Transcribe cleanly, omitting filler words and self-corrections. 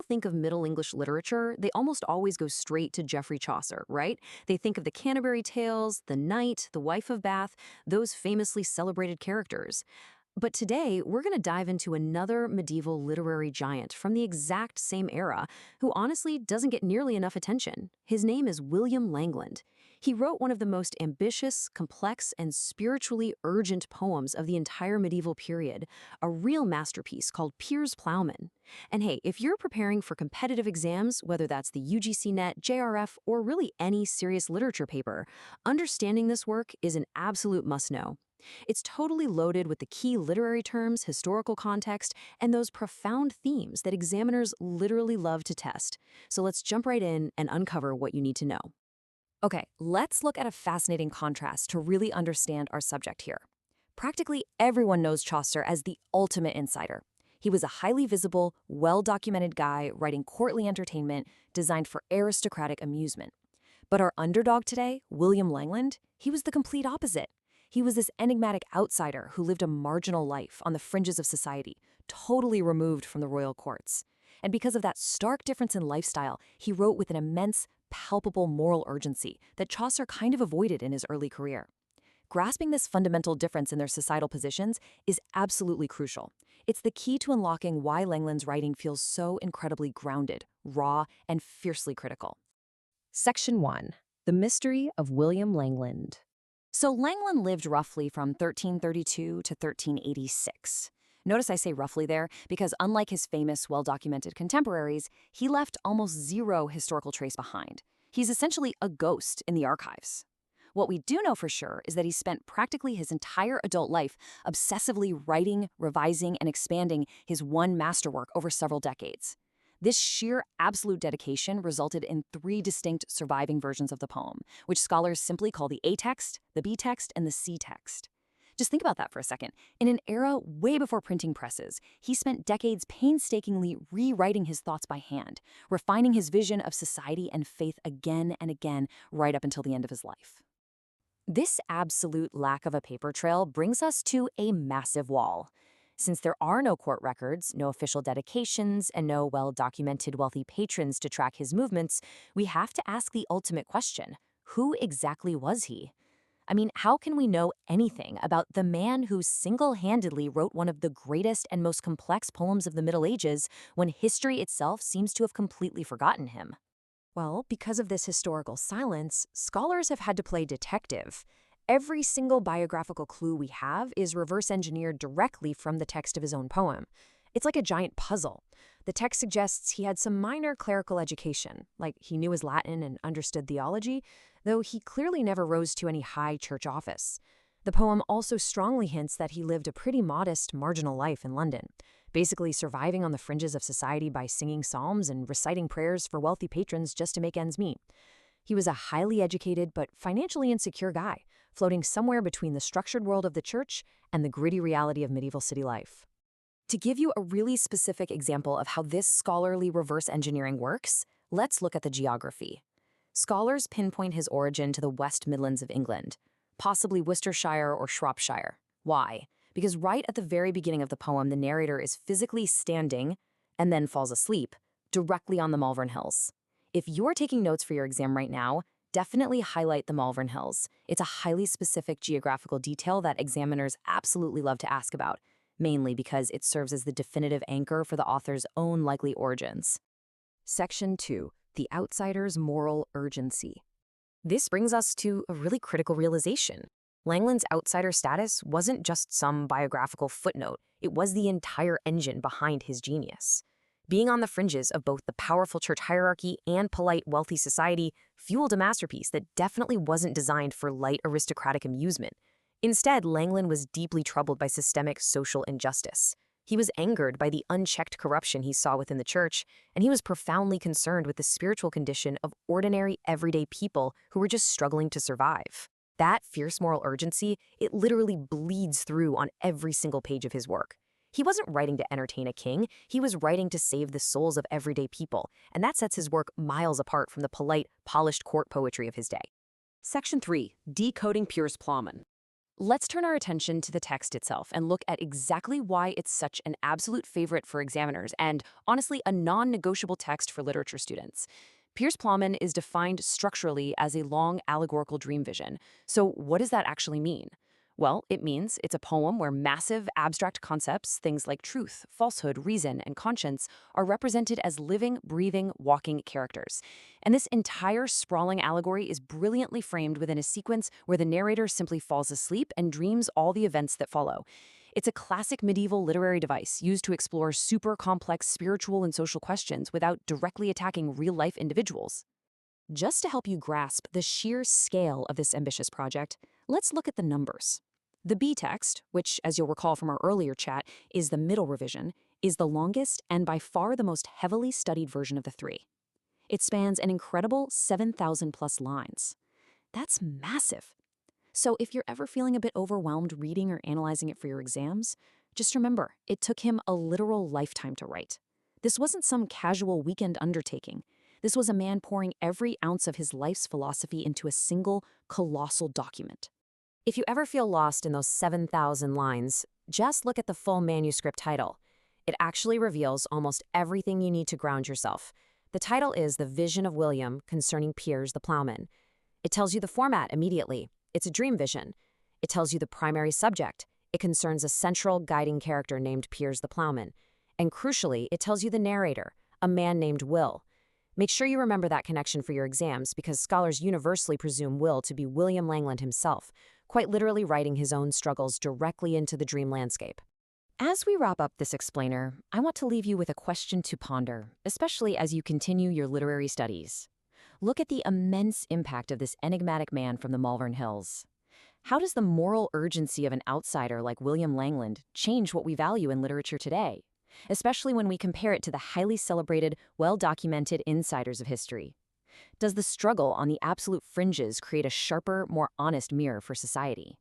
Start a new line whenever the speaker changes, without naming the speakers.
think of Middle English literature, they almost always go straight to Geoffrey Chaucer, right? They think of the Canterbury Tales, the Knight, the Wife of Bath, those famously celebrated characters. But today, we're going to dive into another medieval literary giant from the exact same era, who honestly doesn't get nearly enough attention. His name is William Langland. He wrote one of the most ambitious, complex, and spiritually urgent poems of the entire medieval period, a real masterpiece called Piers Plowman. And hey, if you're preparing for competitive exams, whether that's the UGC Net, JRF, or really any serious literature paper, understanding this work is an absolute must-know. It's totally loaded with the key literary terms, historical context, and those profound themes that examiners literally love to test. So let's jump right in and uncover what you need to know.
Okay, let's look at a fascinating contrast to really understand our subject here. Practically everyone knows Chaucer as the ultimate insider. He was a highly visible, well-documented guy writing courtly entertainment designed for aristocratic amusement. But our underdog today, William Langland, he was the complete opposite. He was this enigmatic outsider who lived a marginal life on the fringes of society, totally removed from the royal courts. And because of that stark difference in lifestyle, he wrote with an immense, palpable moral urgency that Chaucer kind of avoided in his early career. Grasping this fundamental difference in their societal positions is absolutely crucial. It's the key to unlocking why Langland's writing feels so incredibly grounded, raw, and fiercely critical.
Section 1. The Mystery of William Langland.
So Langland lived roughly from 1332 to 1386. Notice I say roughly there because unlike his famous, well-documented contemporaries, he left almost zero historical trace behind. He's essentially a ghost in the archives. What we do know for sure is that he spent practically his entire adult life obsessively writing, revising, and expanding his one masterwork over several decades. This sheer absolute dedication resulted in 3 distinct surviving versions of the poem, which scholars simply call the A text, the B text, and the C text. Just think about that for a second. In an era way before printing presses, he spent decades painstakingly rewriting his thoughts by hand, refining his vision of society and faith again and again right up until the end of his life. This absolute lack of a paper trail brings us to a massive wall. Since there are no court records, no official dedications, and no well-documented wealthy patrons to track his movements, we have to ask the ultimate question: who exactly was he? I mean, how can we know anything about the man who single-handedly wrote one of the greatest and most complex poems of the Middle Ages when history itself seems to have completely forgotten him?
Well, because of this historical silence, scholars have had to play detective. Every single biographical clue we have is reverse engineered directly from the text of his own poem. It's like a giant puzzle. The text suggests he had some minor clerical education, like he knew his Latin and understood theology, though he clearly never rose to any high church office. The poem also strongly hints that he lived a pretty modest, marginal life in London, basically surviving on the fringes of society by singing psalms and reciting prayers for wealthy patrons just to make ends meet. He was a highly educated but financially insecure guy, floating somewhere between the structured world of the church and the gritty reality of medieval city life.
To give you a really specific example of how this scholarly reverse engineering works, let's look at the geography. Scholars pinpoint his origin to the West Midlands of England, possibly Worcestershire or Shropshire. Why? Because right at the very beginning of the poem, the narrator is physically standing, and then falls asleep, directly on the Malvern Hills. If you're taking notes for your exam right now, definitely highlight the Malvern Hills. It's a highly specific geographical detail that examiners absolutely love to ask about, mainly because it serves as the definitive anchor for the author's own likely origins.
Section 2. The Outsider's Moral Urgency.
This brings us to a really critical realization. Langland's outsider status wasn't just some biographical footnote, it was the entire engine behind his genius. Being on the fringes of both the powerful church hierarchy and polite, wealthy society fueled a masterpiece that definitely wasn't designed for light aristocratic amusement. Instead, Langland was deeply troubled by systemic social injustice. He was angered by the unchecked corruption he saw within the church, and he was profoundly concerned with the spiritual condition of ordinary, everyday people who were just struggling to survive. That fierce moral urgency, it literally bleeds through on every single page of his work. He wasn't writing to entertain a king, he was writing to save the souls of everyday people, and that sets his work miles apart from the polite, polished court poetry of his day.
Section 3. Decoding Piers Plowman.
Let's turn our attention to the text itself and look at exactly why it's such an absolute favorite for examiners and, honestly, a non-negotiable text for literature students. Piers Plowman is defined structurally as a long allegorical dream vision. So what does that actually mean? Well, it means it's a poem where massive abstract concepts, things like truth, falsehood, reason, and conscience, are represented as living, breathing, walking characters. And this entire sprawling allegory is brilliantly framed within a sequence where the narrator simply falls asleep and dreams all the events that follow. It's a classic medieval literary device used to explore super complex spiritual and social questions without directly attacking real-life individuals.
Just to help you grasp the sheer scale of this ambitious project, let's look at the numbers. The B text, which, as you'll recall from our earlier chat, is the middle revision, is the longest and by far the most heavily studied version of the three. It spans an incredible 7,000 plus lines. That's massive. So if you're ever feeling a bit overwhelmed reading or analyzing it for your exams, just remember, it took him a literal lifetime to write. This wasn't some casual weekend undertaking. This was a man pouring every ounce of his life's philosophy into a single, colossal document. If you ever feel lost in those 7,000 lines, just look at the full manuscript title. It actually reveals almost everything you need to ground yourself. The title is The Vision of William Concerning Piers the Plowman. It tells you the format immediately. It's a dream vision. It tells you the primary subject. It concerns a central guiding character named Piers the Plowman. And crucially, it tells you the narrator, a man named Will. Make sure you remember that connection for your exams because scholars universally presume Will to be William Langland himself, quite literally writing his own struggles directly into the dream landscape. As we wrap up this explainer, I want to leave you with a question to ponder, especially as you continue your literary studies. Look at the immense impact of this enigmatic man from the Malvern Hills. How does the moral urgency of an outsider like William Langland change what we value in literature today, especially when we compare it to the highly celebrated, well-documented insiders of history? Does the struggle on the absolute fringes create a sharper, more honest mirror for society?